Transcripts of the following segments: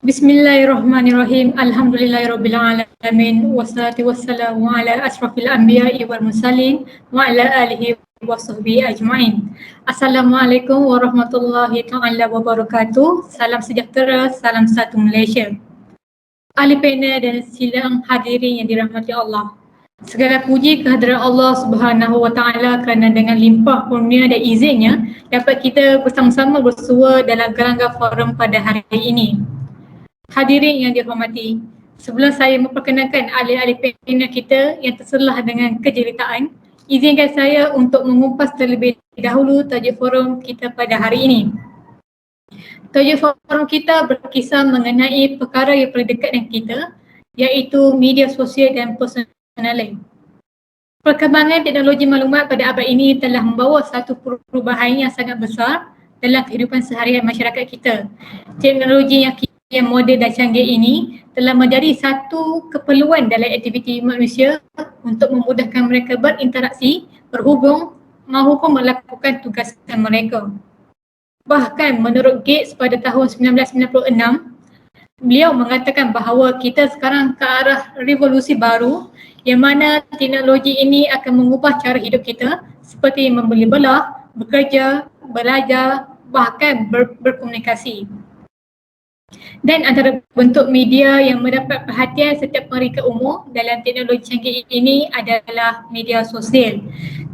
Bismillahirrahmanirrahim. Alhamdulillahirabbil alamin. Wassalatu wassalamu ala asrafil anbiya'i wal mursalin wa ala alihi wa sahbihi ajma'in. Assalamualaikum warahmatullahi taala wabarakatuh. Salam sejahtera, salam satu Malaysia. Ahli panel dan sidang hadirin yang dirahmati Allah. Segala puji kehadiran Allah Subhanahu wa taala kerana dengan limpah kurnia dan izinnya dapat kita bersama-sama bersua dalam gelanggang forum pada hari ini. Hadirin yang dihormati, sebelum saya memperkenalkan ahli-ahli panel kita yang terselah dengan kejeritaan, izinkan saya untuk mengupas terlebih dahulu tajuk forum kita pada hari ini. Tajuk forum kita berkisah mengenai perkara yang paling dekat dengan kita, iaitu media sosial dan personal. Perkembangan teknologi maklumat pada abad ini telah membawa satu perubahan yang sangat besar dalam kehidupan seharian masyarakat kita. Teknologi yang moden dan canggih ini telah menjadi satu keperluan dalam aktiviti manusia untuk memudahkan mereka berinteraksi, berhubung maupun melakukan tugasan mereka. Bahkan menurut Gates pada tahun 1996, beliau mengatakan bahawa kita sekarang ke arah revolusi baru yang mana teknologi ini akan mengubah cara hidup kita seperti membeli belah, bekerja, belajar, bahkan berkomunikasi. Dan antara bentuk media yang mendapat perhatian setiap mereka umur dalam teknologi canggih ini adalah media sosial.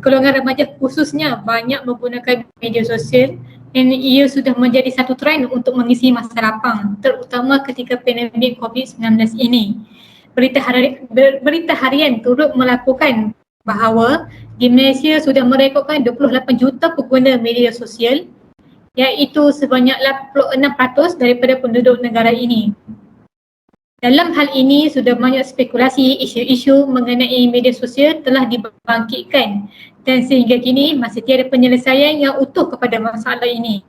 Golongan remaja khususnya banyak menggunakan media sosial dan ia sudah menjadi satu trend untuk mengisi masa lapang, terutama ketika pandemik COVID-19 ini. Berita harian turut melakukan bahawa di Malaysia sudah merekodkan 28 juta pengguna media sosial, iaitu sebanyak 86% daripada penduduk negara ini. Dalam hal ini, sudah banyak spekulasi isu-isu mengenai media sosial telah dibangkitkan dan sehingga kini masih tiada penyelesaian yang utuh kepada masalah ini.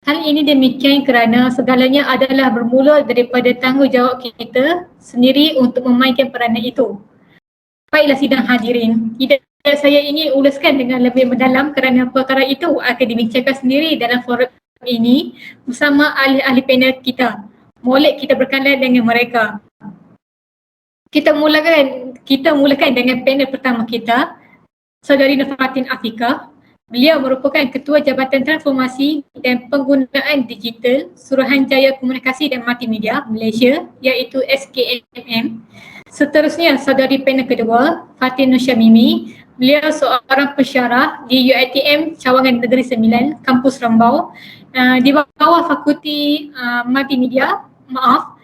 Hal ini demikian kerana segalanya adalah bermula daripada tanggungjawab kita sendiri untuk memainkan peranan itu. Baiklah sidang hadirin, tidak saya ingin ulaskan dengan lebih mendalam kerana perkara itu akan dibincangkan sendiri dalam forum ini bersama ahli-ahli panel kita. Molek kita berkenalan dengan mereka. Kita mulakan dengan panel pertama kita, Saudari Novatin Afika. Beliau merupakan Ketua Jabatan Transformasi dan Penggunaan Digital Suruhanjaya Komunikasi dan Multimedia Malaysia, iaitu SKMM. Seterusnya, Saudari panel kedua, Fatin Nur Syamimi. Beliau seorang pensyarah di UiTM Cawangan Negeri Sembilan, Kampus Rembau, di bawah Fakulti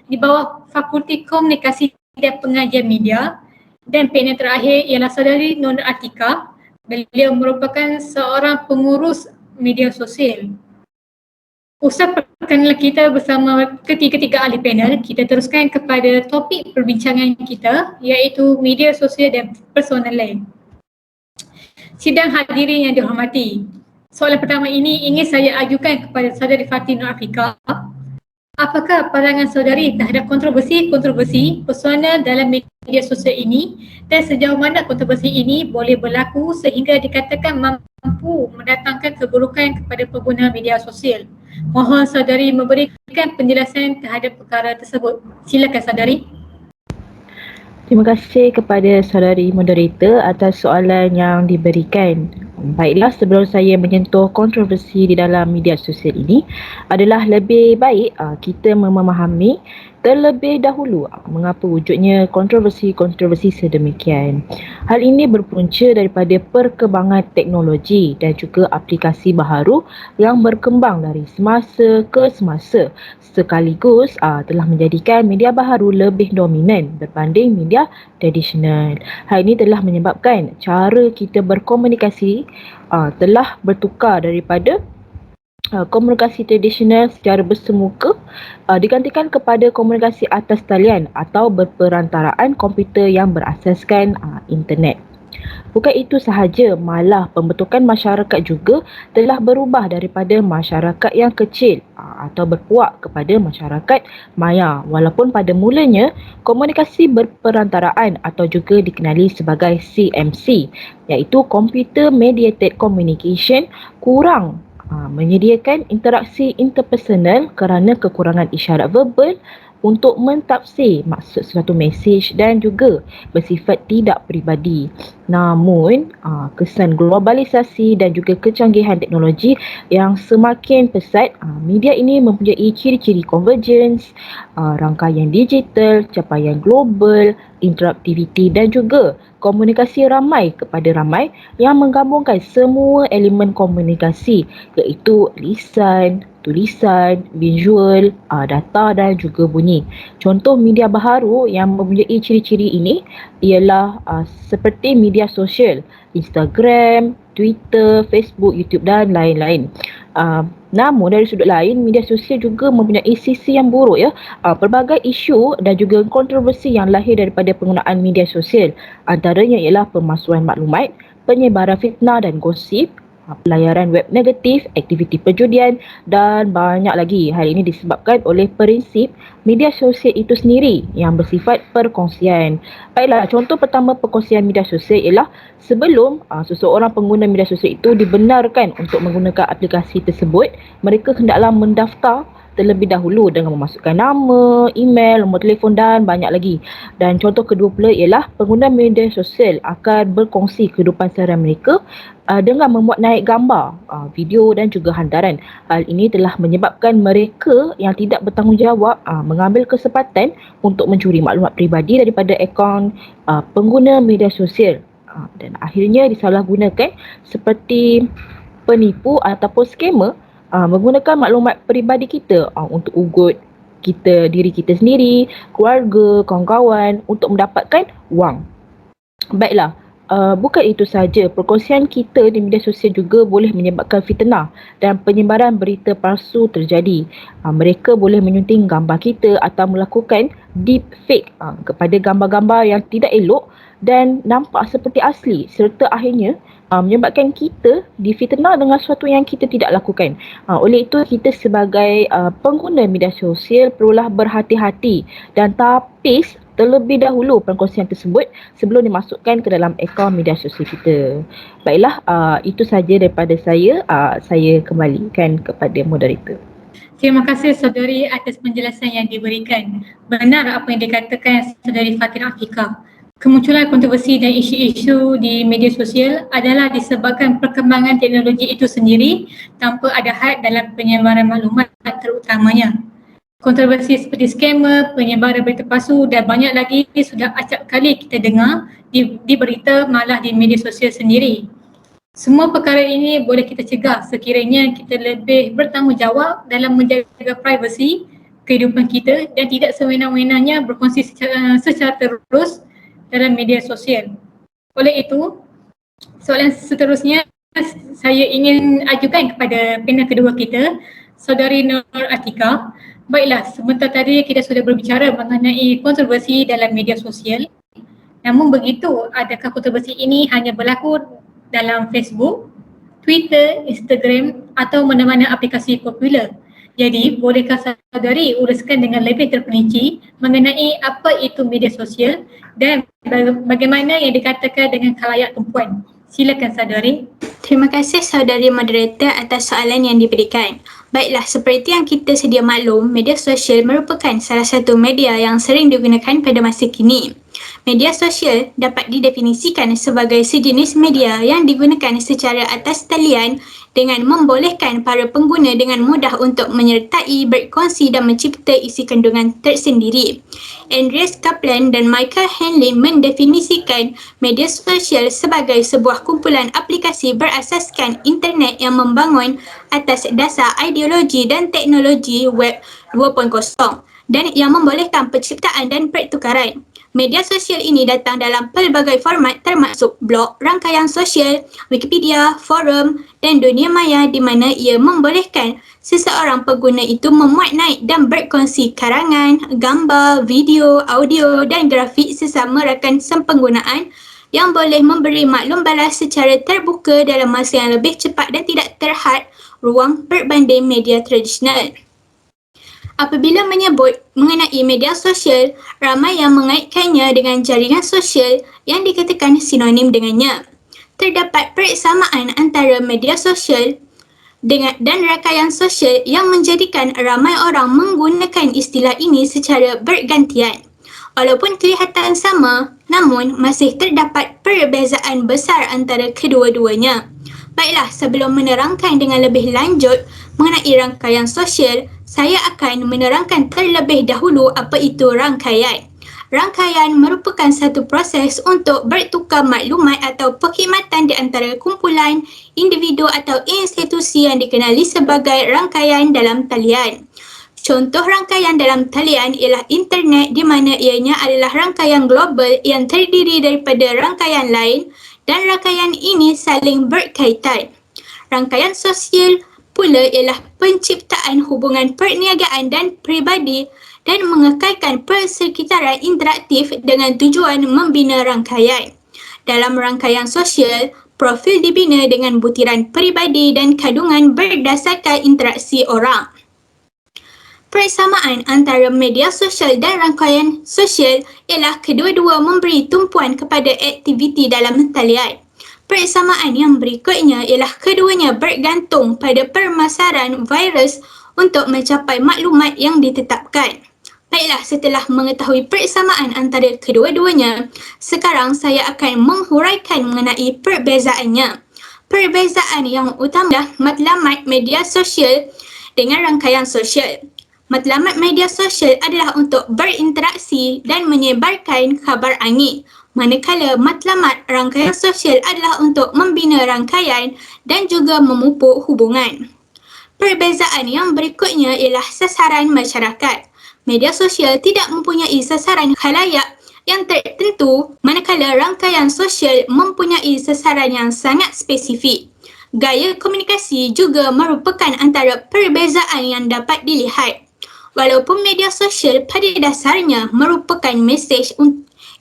di bawah Fakulti Komunikasi dan Pengajian Media. Dan panel terakhir ialah Saudari Nur Atika. Beliau merupakan seorang pengurus media sosial. Usai perkenalan kita bersama ketiga-tiga ahli panel, kita teruskan kepada topik perbincangan kita, iaitu media sosial dan personal. Sidang hadirin yang dihormati, soalan pertama ini ingin saya ajukan kepada Saudari Fatin Nur Afika. Apakah pandangan saudari terhadap kontroversi personal dalam media sosial ini dan sejauh mana kontroversi ini boleh berlaku sehingga dikatakan mampu mendatangkan keburukan kepada pengguna media sosial? Mohon saudari memberikan penjelasan terhadap perkara tersebut. Silakan saudari. Terima kasih kepada saudari moderator atas soalan yang diberikan. Baiklah, sebelum saya menyentuh kontroversi di dalam media sosial ini, adalah lebih baik kita memahami terlebih dahulu mengapa wujudnya kontroversi sedemikian. Hal ini berpunca daripada perkembangan teknologi dan juga aplikasi baharu yang berkembang dari semasa ke semasa, sekaligus telah menjadikan media baharu lebih dominan berbanding media tradisional. Hal ini telah menyebabkan cara kita berkomunikasi telah bertukar daripada komunikasi tradisional secara bersemuka digantikan kepada komunikasi atas talian atau berperantaraan komputer yang berasaskan internet. Bukan itu sahaja, malah pembentukan masyarakat juga telah berubah daripada masyarakat yang kecil atau berpuak kepada masyarakat maya. Walaupun pada mulanya komunikasi berperantaraan atau juga dikenali sebagai CMC, iaitu Computer Mediated Communication, kurang Menyediakan interaksi interpersonal kerana kekurangan isyarat verbal untuk mentafsir maksud suatu mesej dan juga bersifat tidak peribadi. Namun, kesan globalisasi dan juga kecanggihan teknologi yang semakin pesat, media ini mempunyai ciri-ciri convergence, rangkaian digital, capaian global, interaktiviti dan juga komunikasi ramai kepada ramai yang menggabungkan semua elemen komunikasi iaitu lisan, tulisan, visual, data dan juga bunyi. Contoh media baharu yang mempunyai ciri-ciri ini ialah seperti media sosial, Instagram, Twitter, Facebook, YouTube dan lain-lain. Namun dari sudut lain, media sosial juga mempunyai sisi yang buruk ya. Pelbagai isu dan juga kontroversi yang lahir daripada penggunaan media sosial. Antaranya ialah pemalsuan maklumat, penyebaran fitnah dan gosip, pelayaran web negatif, aktiviti perjudian dan banyak lagi. Hal ini disebabkan oleh prinsip media sosial itu sendiri yang bersifat perkongsian. Baiklah, contoh pertama perkongsian media sosial ialah sebelum seseorang pengguna media sosial itu dibenarkan untuk menggunakan aplikasi tersebut, mereka hendaklah mendaftar terlebih dahulu dengan memasukkan nama, email, nombor telefon dan banyak lagi. Dan contoh kedua pula ialah pengguna media sosial akan berkongsi kehidupan seharian mereka dengan memuat naik gambar, video dan juga hantaran. Hal ini telah menyebabkan mereka yang tidak bertanggungjawab mengambil kesempatan untuk mencuri maklumat peribadi daripada akaun pengguna media sosial. Dan akhirnya disalahgunakan seperti penipu ataupun scammer menggunakan maklumat peribadi kita untuk ugut diri kita sendiri, keluarga, kawan-kawan untuk mendapatkan wang. Baiklah, bukan itu sahaja, perkongsian kita di media sosial juga boleh menyebabkan fitnah dan penyebaran berita palsu terjadi. Mereka boleh menyunting gambar kita atau melakukan deepfake kepada gambar-gambar yang tidak elok dan nampak seperti asli serta akhirnya menyebabkan kita difitnah dengan sesuatu yang kita tidak lakukan. Oleh itu, kita sebagai pengguna media sosial perlulah berhati-hati dan tapis terlebih dahulu perkongsian tersebut sebelum dimasukkan ke dalam akaun media sosial kita. Baiklah, itu sahaja daripada saya. Saya kembalikan kepada moderator. Terima kasih saudari atas penjelasan yang diberikan. Benar apa yang dikatakan saudari Fatin Afika. Kemunculan kontroversi dan isu-isu di media sosial adalah disebabkan perkembangan teknologi itu sendiri tanpa ada had dalam penyebaran maklumat terutamanya. Kontroversi seperti scammer, penyebaran berita palsu dan banyak lagi sudah acap kali kita dengar di berita malah di media sosial sendiri. Semua perkara ini boleh kita cegah sekiranya kita lebih bertanggungjawab dalam menjaga privasi kehidupan kita dan tidak sewenang-wenangnya berkongsi secara terus dalam media sosial. Oleh itu, soalan seterusnya saya ingin ajukan kepada panel kedua kita, saudari Nur Atika. Baiklah, sebentar tadi kita sudah berbicara mengenai kontroversi dalam media sosial. Namun begitu, adakah kontroversi ini hanya berlaku dalam Facebook, Twitter, Instagram atau mana-mana aplikasi popular? Jadi, bolehkah saudari uruskan dengan lebih terperinci mengenai apa itu media sosial dan bagaimana yang dikatakan dengan khalayak tumpuan? Silakan saudari. Terima kasih saudari moderator atas soalan yang diberikan. Baiklah, seperti yang kita sedia maklum, media sosial merupakan salah satu media yang sering digunakan pada masa kini. Media sosial dapat didefinisikan sebagai sejenis media yang digunakan secara atas talian dengan membolehkan para pengguna dengan mudah untuk menyertai, berkongsi dan mencipta isi kandungan tersendiri. Andreas Kaplan dan Michael Hanlon mendefinisikan media sosial sebagai sebuah kumpulan aplikasi berasaskan internet yang membangun atas dasar ideologi dan teknologi web 2.0 dan yang membolehkan penciptaan dan pertukaran. Media sosial ini datang dalam pelbagai format termasuk blog, rangkaian sosial, Wikipedia, forum dan dunia maya di mana ia membolehkan seseorang pengguna itu memuat naik dan berkongsi karangan, gambar, video, audio dan grafik sesama rakan sempenggunaan yang boleh memberi maklum balas secara terbuka dalam masa yang lebih cepat dan tidak terhad ruang berbanding media tradisional. Apabila menyebut mengenai media sosial, ramai yang mengaitkannya dengan jaringan sosial yang dikatakan sinonim dengannya. Terdapat persamaan antara media sosial dan rangkaian sosial yang menjadikan ramai orang menggunakan istilah ini secara bergantian. Walaupun kelihatan sama, namun masih terdapat perbezaan besar antara kedua-duanya. Baiklah, sebelum menerangkan dengan lebih lanjut mengenai rangkaian sosial, saya akan menerangkan terlebih dahulu apa itu rangkaian. Rangkaian merupakan satu proses untuk bertukar maklumat atau perkhidmatan di antara kumpulan, individu atau institusi yang dikenali sebagai rangkaian dalam talian. Contoh rangkaian dalam talian ialah internet, di mana ianya adalah rangkaian global yang terdiri daripada rangkaian lain dan rangkaian ini saling berkaitan. Rangkaian sosial pula ialah penciptaan hubungan perniagaan dan peribadi dan mengekalkan persekitaran interaktif dengan tujuan membina rangkaian. Dalam rangkaian sosial, profil dibina dengan butiran peribadi dan kandungan berdasarkan interaksi orang. Persamaan antara media sosial dan rangkaian sosial ialah kedua-dua memberi tumpuan kepada aktiviti dalam talian. Persamaan yang berikutnya ialah keduanya bergantung pada permasaran virus untuk mencapai maklumat yang ditetapkan. Baiklah, setelah mengetahui persamaan antara kedua-duanya, sekarang saya akan menghuraikan mengenai perbezaannya. Perbezaan yang utama adalah matlamat media sosial dengan rangkaian sosial. Matlamat media sosial adalah untuk berinteraksi dan menyebarkan khabar angin, manakala matlamat rangkaian sosial adalah untuk membina rangkaian dan juga memupuk hubungan. Perbezaan yang berikutnya ialah sasaran masyarakat. Media sosial tidak mempunyai sasaran khalayak yang tertentu, manakala rangkaian sosial mempunyai sasaran yang sangat spesifik. Gaya komunikasi juga merupakan antara perbezaan yang dapat dilihat. Walaupun media sosial pada dasarnya merupakan mesej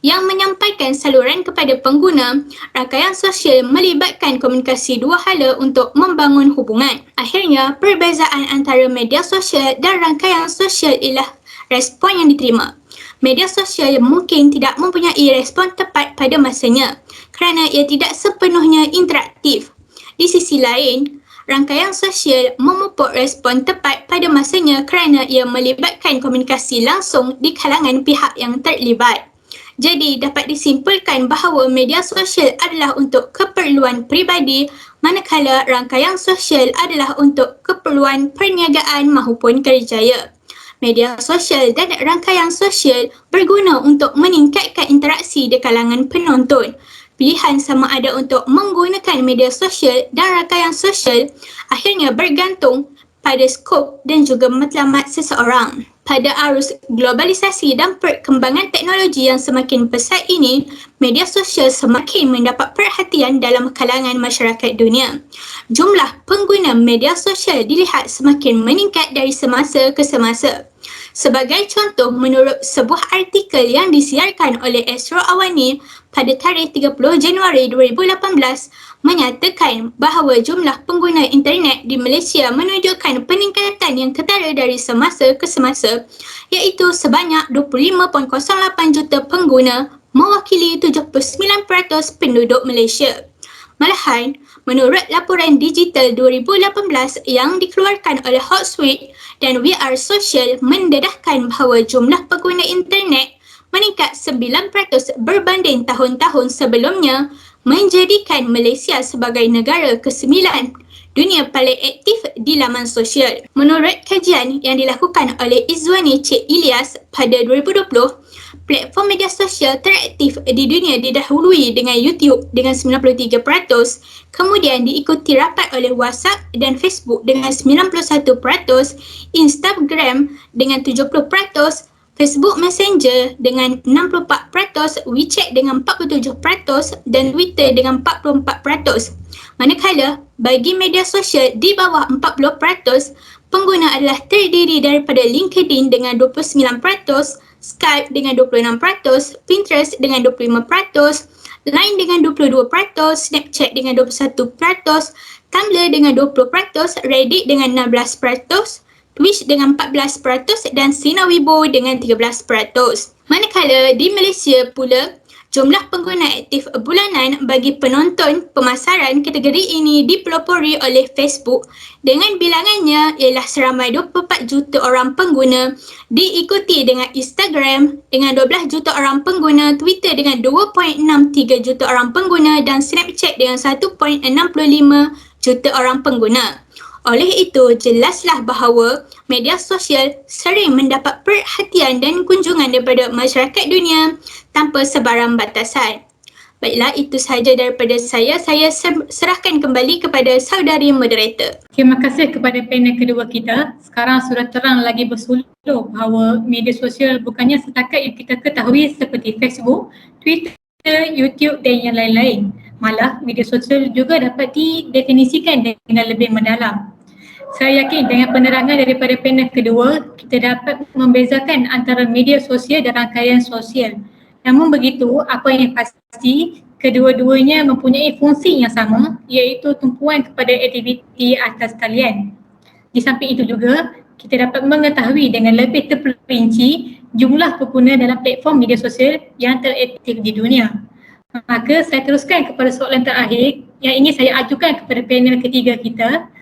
yang menyampaikan saluran kepada pengguna, rangkaian sosial melibatkan komunikasi dua hala untuk membangun hubungan. Akhirnya, perbezaan antara media sosial dan rangkaian sosial ialah respon yang diterima. Media sosial mungkin tidak mempunyai respon tepat pada masanya kerana ia tidak sepenuhnya interaktif. Di sisi lain, rangkaian sosial memupuk respon tepat pada masanya kerana ia melibatkan komunikasi langsung di kalangan pihak yang terlibat. Jadi, dapat disimpulkan bahawa media sosial adalah untuk keperluan peribadi, manakala rangkaian sosial adalah untuk keperluan perniagaan maupun kerjaya. Media sosial dan rangkaian sosial berguna untuk meningkatkan interaksi di kalangan penonton. Pilihan sama ada untuk menggunakan media sosial dan rangkaian sosial akhirnya bergantung pada skop dan juga matlamat seseorang. Pada arus globalisasi dan perkembangan teknologi yang semakin pesat ini, media sosial semakin mendapat perhatian dalam kalangan masyarakat dunia. Jumlah pengguna media sosial dilihat semakin meningkat dari semasa ke semasa. Sebagai contoh, menurut sebuah artikel yang disiarkan oleh Astro Awani pada tarikh 30 Januari 2018 menyatakan bahawa jumlah pengguna internet di Malaysia menunjukkan peningkatan yang ketara dari semasa ke semasa, iaitu sebanyak 25.08 juta pengguna, mewakili 79% penduduk Malaysia. Malahan, menurut laporan digital 2018 yang dikeluarkan oleh Hotsuite dan We Are Social mendedahkan bahawa jumlah pengguna internet meningkat 9% berbanding tahun-tahun sebelumnya, menjadikan Malaysia sebagai negara ke-9 dunia paling aktif di laman sosial. Menurut kajian yang dilakukan oleh Izwani Cik Ilyas pada 2020, platform media sosial teraktif di dunia didahului dengan YouTube dengan 93%, kemudian diikuti rapat oleh WhatsApp dan Facebook dengan 91%, Instagram dengan 70%, Facebook Messenger dengan 64%, WeChat dengan 47% dan Twitter dengan 44%. Manakala, bagi media sosial di bawah 40%, pengguna adalah terdiri daripada LinkedIn dengan 29%, Skype dengan 26%, Pinterest dengan 25%, Line dengan 22%, Snapchat dengan 21%, Tumblr dengan 20%, Reddit dengan 16%, Twitch dengan 14% dan Sina Weibo dengan 13%. Manakala di Malaysia pula, Jumlah pengguna aktif bulanan bagi penonton pemasaran kategori ini dipelopori oleh Facebook dengan bilangannya ialah seramai 24 juta orang pengguna, diikuti dengan Instagram dengan 12 juta orang pengguna, Twitter dengan 2.63 juta orang pengguna dan Snapchat dengan 1.65 juta orang pengguna. Oleh itu, jelaslah bahawa media sosial sering mendapat perhatian dan kunjungan daripada masyarakat dunia tanpa sebarang batasan. Baiklah, itu sahaja daripada saya. Saya serahkan kembali kepada saudari moderator. Terima kasih kepada panel kedua kita. Sekarang sudah terang lagi bersuluh bahawa media sosial bukannya setakat yang kita ketahui seperti Facebook, Twitter, YouTube dan yang lain-lain. Malah media sosial juga dapat didefinisikan dengan lebih mendalam. Saya yakin dengan penerangan daripada panel kedua, kita dapat membezakan antara media sosial dan rangkaian sosial. Namun begitu, apa yang pasti, kedua-duanya mempunyai fungsi yang sama, iaitu tumpuan kepada aktiviti atas talian. Di samping itu juga, kita dapat mengetahui dengan lebih terperinci jumlah pengguna dalam platform media sosial yang teraktif di dunia. Maka saya teruskan kepada soalan terakhir yang ingin saya ajukan kepada panel ketiga kita,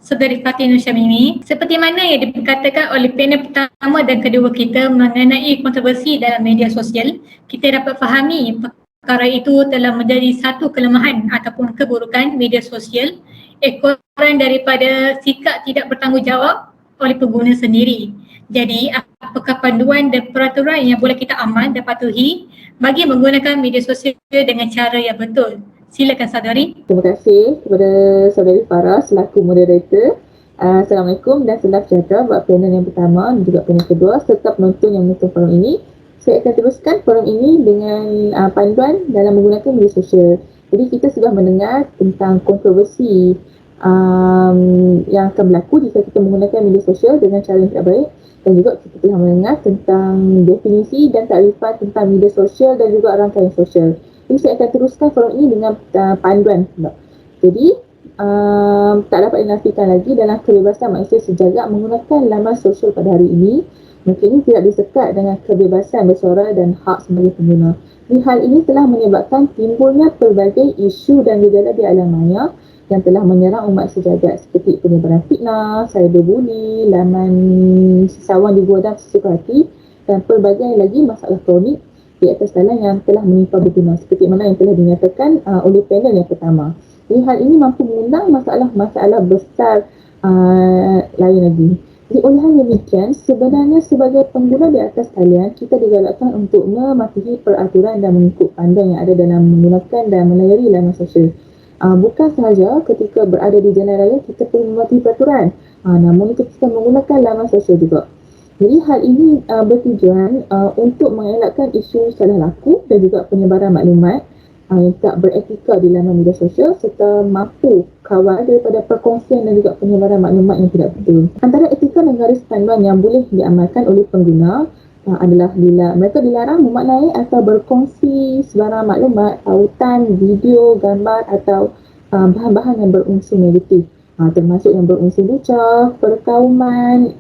Saudari Fatin Nur Syamimi. Seperti mana yang dikatakan oleh panel pertama dan kedua kita mengenai kontroversi dalam media sosial, kita dapat fahami perkara itu telah menjadi satu kelemahan ataupun keburukan media sosial, ekoran daripada sikap tidak bertanggungjawab oleh pengguna sendiri. Jadi, apakah panduan dan peraturan yang boleh kita amal dan patuhi bagi menggunakan media sosial dengan cara yang betul? Silakan saudari. Terima kasih kepada saudari Farah selaku moderator. Assalamualaikum dan salam sejahtera buat panel yang pertama dan juga panel kedua serta penonton yang menonton forum ini. Saya akan teruskan forum ini dengan panduan dalam menggunakan media sosial. Jadi kita sudah mendengar tentang kontroversi yang akan berlaku jika kita menggunakan media sosial dengan cara yang tidak baik, dan juga kita telah mendengar tentang definisi dan takrifan tentang media sosial dan juga rangkaian sosial. Jadi saya akan teruskan forum ini dengan panduan. Jadi tak dapat dinafikan lagi dalam kebebasan manusia sejagat menggunakan laman sosial pada hari ini, mungkin ini tidak disekat dengan kebebasan bersuara dan hak sebagai pengguna. Jadi hal ini telah menyebabkan timbulnya pelbagai isu dan gejala di alam maya yang telah menyerang umat sejagat seperti penyebaran fitnah, cyberbully, laman sesawan digodam sesuka hati dan pelbagai lagi masalah kronik di atas jalan yang telah menimpa berguna seperti mana yang telah dinyatakan oleh panel yang pertama. Jadi hal ini mampu mengundang masalah-masalah besar lain lagi. Jadi oleh hal demikian, sebenarnya sebagai pengguna di atas talian, kita digalakkan untuk mematuhi peraturan dan mengikut panduan yang ada dalam menggunakan dan melayari laman sosial. Bukan sahaja ketika berada di jalan raya kita perlu mematuhi peraturan, namun ketika menggunakan laman sosial juga. Jadi hal ini bertujuan untuk mengelakkan isu salah laku dan juga penyebaran maklumat yang tak beretika di laman media sosial serta mampu kawal daripada perkongsian dan juga penyebaran maklumat yang tidak betul. Antara etika dan garis panduan yang boleh diamalkan oleh pengguna adalah bila mereka dilarang memaknai atau berkongsi sebarang maklumat, tautan, video, gambar atau bahan-bahan yang berunsur negatif. Termasuk yang berunsur lucah, perkauman,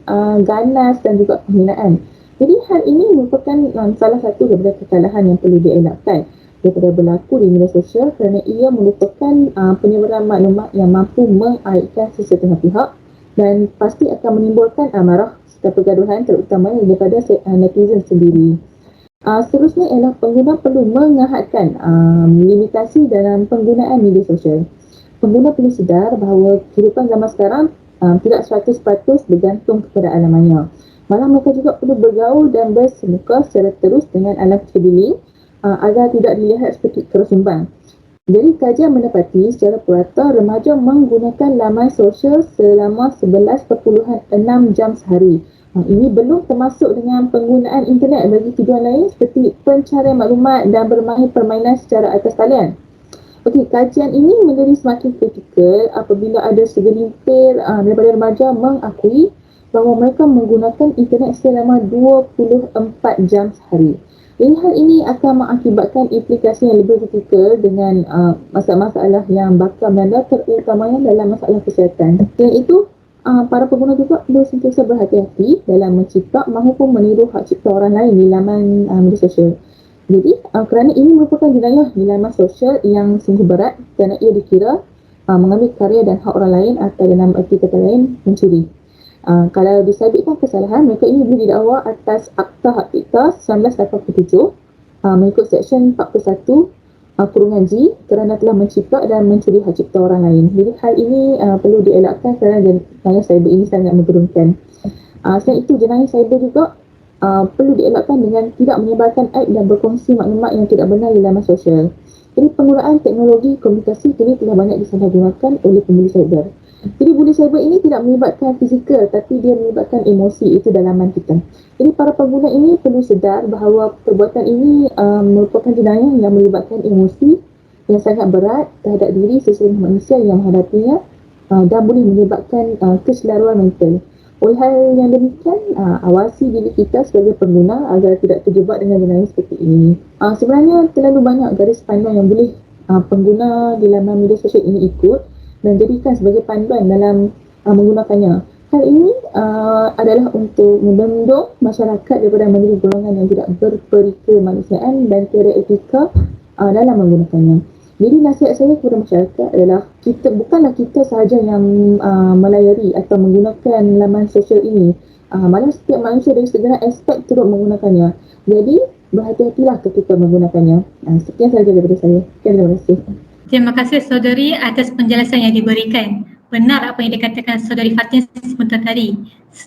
ganas dan juga penghinaan. Jadi hal ini merupakan salah satu daripada kesalahan yang perlu dielakkan daripada berlaku di media sosial kerana ia merupakan penyebaran maklumat yang mampu mengaitkan sesetengah pihak dan pasti akan menimbulkan amarah serta pergaduhan terutamanya daripada netizen sendiri. Seterusnya ialah pengguna perlu menghadkan limitasi dalam penggunaan media sosial. Pengguna perlu sedar bahawa kehidupan zaman sekarang tidak 100% bergantung kepada alam maya. Malah mereka juga perlu bergaul dan bersemuka secara terus dengan alam sekeliling agar tidak dilihat seperti kerusumbang. Jadi kajian mendapati secara purata remaja menggunakan laman sosial selama 11.6 jam sehari. Ini belum termasuk dengan penggunaan internet bagi tujuan lain seperti pencarian maklumat dan bermain permainan secara atas talian. Okey, kajian ini menjadi semakin kritikal apabila ada segelintir daripada remaja mengakui bahawa mereka menggunakan internet selama 24 jam sehari. Jadi hal ini akan mengakibatkan implikasi yang lebih kritikal dengan masalah-masalah yang bakal melanda terutamanya dalam masalah kesihatan. Dan itu para pengguna juga perlu sentiasa berhati-hati dalam mencipta maupun meniru hak cipta orang lain di laman media sosial. Jadi kerana ini merupakan jenayah di laman sosial yang sungguh berat kerana ia dikira mengambil karya dan hak orang lain atau dalam erti kata lain mencuri. Kalau disabitkan kesalahan, mereka ini boleh didakwa atas Akta Hak Cipta 1987 mengikut Seksyen 41 kurungan G kerana telah mencipta dan mencuri hak cipta orang lain. Jadi hal ini perlu dielakkan kerana jenayah cyber ini sangat menggerunkan. Selain itu, jenayah cyber juga perlu dielakkan dengan tidak menyebarkan aib dan berkongsi maklumat yang tidak benar di laman sosial. Jadi penggunaan teknologi komunikasi kini telah banyak disalahgunakan oleh pembuli cyber. Jadi buli cyber ini tidak melibatkan fizikal tapi dia melibatkan emosi, itu dalaman kita. Jadi para pengguna ini perlu sedar bahawa perbuatan ini merupakan jenayah yang melibatkan emosi yang sangat berat terhadap diri seseorang manusia yang menghadapinya dan boleh menyebabkan kesedaran mental. Oleh hal yang demikian, awasi diri kita sebagai pengguna agar tidak terjebak dengan jenayah seperti ini. Sebenarnya terlalu banyak garis panduan yang boleh pengguna di laman media sosial ini ikut dan jadikan sebagai panduan dalam menggunakannya. Hal ini adalah untuk membendung masyarakat daripada menjadi golongan yang tidak berperikemanusiaan dan tiada etika dalam menggunakannya. Jadi nasihat saya kepada masyarakat adalah bukanlah kita sahaja yang melayari atau menggunakan laman sosial ini. Malah setiap manusia dari segala aspek turut menggunakannya. Jadi berhati-hatilah ketika menggunakannya. Sekian sahaja daripada saya. Terima kasih. Terima kasih saudari atas penjelasan yang diberikan. Benar apa yang dikatakan saudari Fatin sebentar tadi.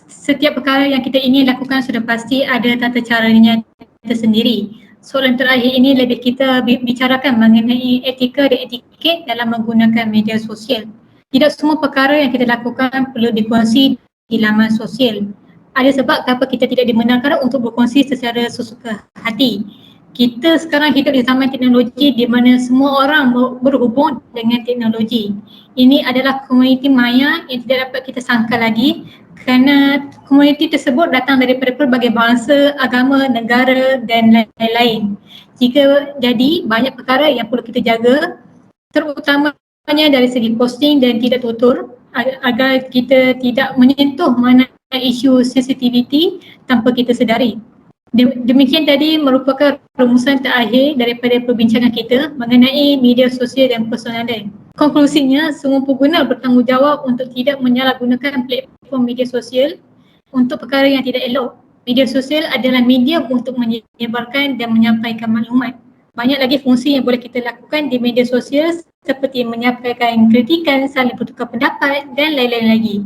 Setiap perkara yang kita ingin lakukan sudah pasti ada tata caranya tersendiri. Soalan terakhir ini lebih kita bicarakan mengenai etika dan etiket dalam menggunakan media sosial. Tidak semua perkara yang kita lakukan perlu dikongsi di laman sosial. Ada sebab kenapa kita tidak dibenarkan untuk berkongsi secara sesuka hati. Kita sekarang hidup di zaman teknologi di mana semua orang berhubung dengan teknologi. Ini adalah komuniti maya yang tidak dapat kita sangka lagi kerana komuniti tersebut datang daripada pelbagai bangsa, agama, negara dan lain-lain. Jika jadi banyak perkara yang perlu kita jaga, terutamanya dari segi posting dan tidak tutur agar kita tidak menyentuh mana isu sensitivity tanpa kita sedari. Demikian tadi merupakan rumusan terakhir daripada perbincangan kita mengenai media sosial dan personalan. Konklusinya, semua pengguna bertanggungjawab untuk tidak menyalahgunakan platform media sosial untuk perkara yang tidak elok. Media sosial adalah medium untuk menyebarkan dan menyampaikan maklumat. Banyak lagi fungsi yang boleh kita lakukan di media sosial seperti menyampaikan kritikan, saling bertukar pendapat dan lain-lain lagi.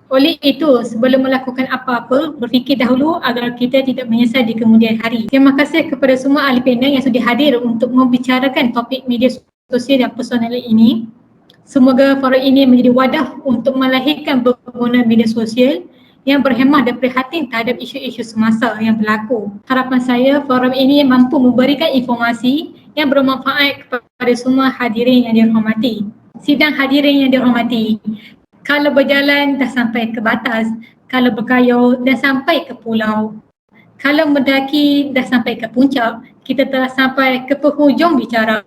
Oleh itu, sebelum melakukan apa-apa, berfikir dahulu agar kita tidak menyesal di kemudian hari. Terima kasih kepada semua ahli panel yang sudah hadir untuk membicarakan topik media sosial dan personal ini. Semoga forum ini menjadi wadah untuk melahirkan pengguna media sosial yang berhemah dan prihatin terhadap isu-isu semasa yang berlaku. Harapan saya, forum ini mampu memberikan informasi yang bermanfaat kepada semua hadirin yang dihormati. Sidang hadirin yang dihormati, kalau berjalan dah sampai ke batas, kalau berkayau dah sampai ke pulau, kalau mendaki dah sampai ke puncak, kita telah sampai ke penghujung bicara.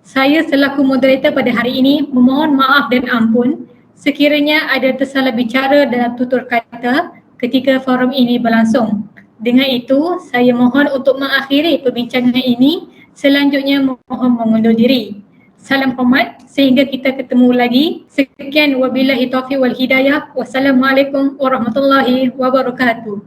Saya selaku moderator pada hari ini memohon maaf dan ampun sekiranya ada tersalah bicara dalam tutur kata ketika forum ini berlangsung. Dengan itu, saya mohon untuk mengakhiri perbincangan ini, selanjutnya mohon mengundur diri. Salam hormat sehingga kita ketemu lagi. Sekian wabillahi taufiq wal hidayah. Wassalamualaikum warahmatullahi wabarakatuh.